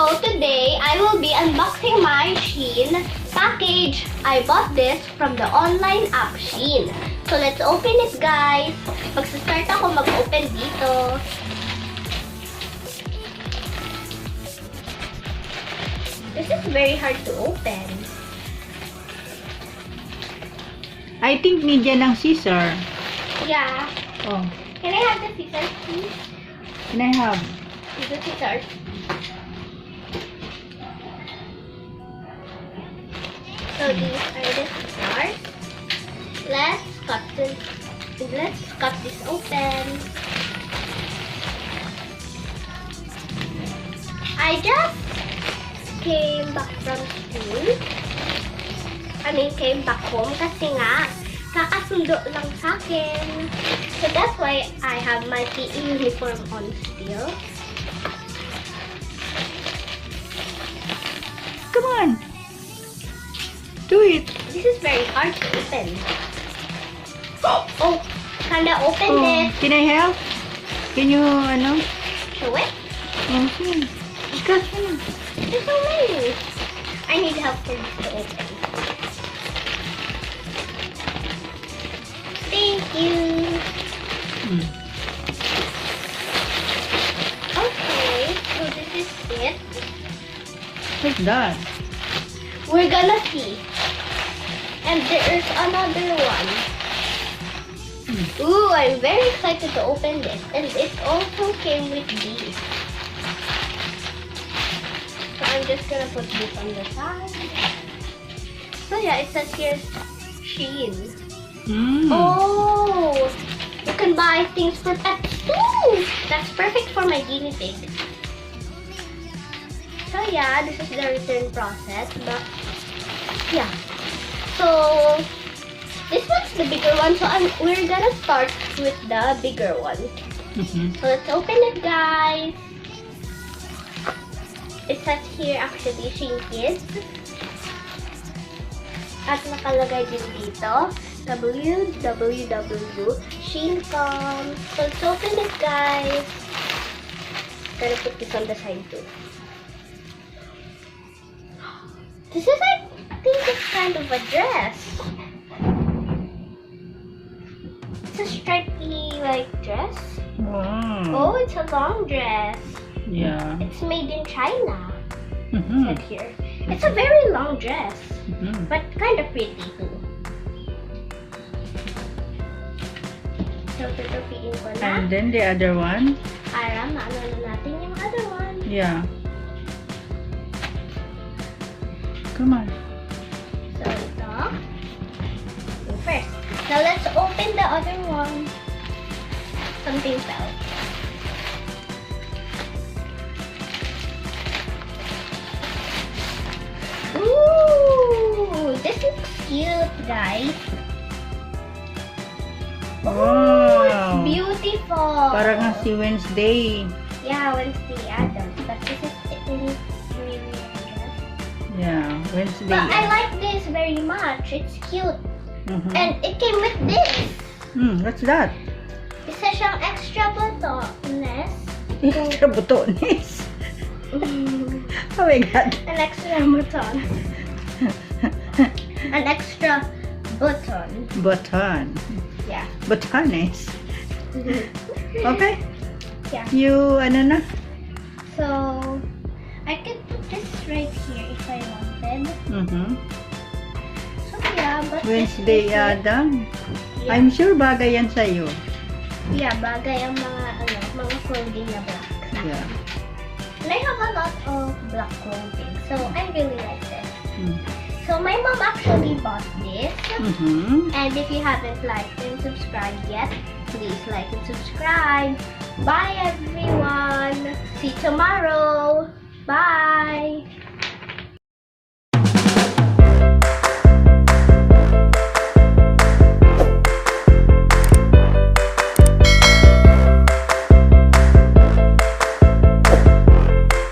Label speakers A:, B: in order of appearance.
A: So today, I will be unboxing my Shein package. I bought this from the online app Shein. So let's open it, guys. Magsa-start ako mag-open dito. This is very hard to open.
B: I think need yan ng scissor.
A: Yeah.
B: Oh.
A: Can I have the scissors, please?
B: Can I have?
A: The scissors. So these are the scissors. Let's cut this open. I just came back from school. Came back home kasi nga kakasundo lang sa akin. So that's why I have my PE uniform on still.
B: Come on. Do it.
A: This is very hard to open. Oh, kinda opened it.
B: Can I help? Can you,
A: Show it?
B: Okay. Cut mo.
A: There's so many. I need help for this to open. Thank you. Okay, so this is it.
B: What's that?
A: We're gonna see. And there's another one. Ooh, I'm very excited to open this. And it also came with these. So I'm just gonna put this on the side. So yeah, it says here Shein. Oh, you can buy things for pets too. That's perfect for my guinea pig. So yeah, this is the return process. But yeah, so this one's the bigger one. So we're gonna start with the bigger one. So let's open it, guys. It says here actually Shein Kids. At nakalagay din dito www.shein.com. So let's open it, guys. Gotta put this on the side too. This is, I think it's kind of a dress. It's a stripy dress.
B: Wow.
A: Oh, it's a long dress.
B: Yeah.
A: It's made in China. Said here. It's a very long dress, but kind of pretty too. So, tutupiin ko na.
B: And then the other one?
A: Para maano na natin yung other one.
B: Yeah. Come on.
A: So, ito. Go first. Now, let's open the other one. Something fell. Ooh! This looks cute, guys. Oh, it's beautiful.
B: Parang nga si Wednesday.
A: Yeah, Wednesday Addams. But this is really dress.
B: Yeah, Wednesday.
A: But I like this very much. It's cute. And it came with this.
B: What's that?
A: Isa siyang extra butones.
B: Extra butones. Oh my God.
A: An extra button. An extra button.
B: Button.
A: Yeah.
B: Butones. Okay.
A: Yeah.
B: You, na?
A: So, I could put this right here if I wanted. So, yeah, but
B: Wednesday,
A: this is it.
B: Adam.
A: Yeah.
B: I'm sure bagay yan sa'yo.
A: Yeah, bagay ang mga clothing na black.
B: Yeah.
A: And I have a lot of black clothing, so I really like this. So my mom actually bought this. And if you haven't liked and subscribed yet, please like and subscribe. Bye everyone. See you tomorrow. Bye.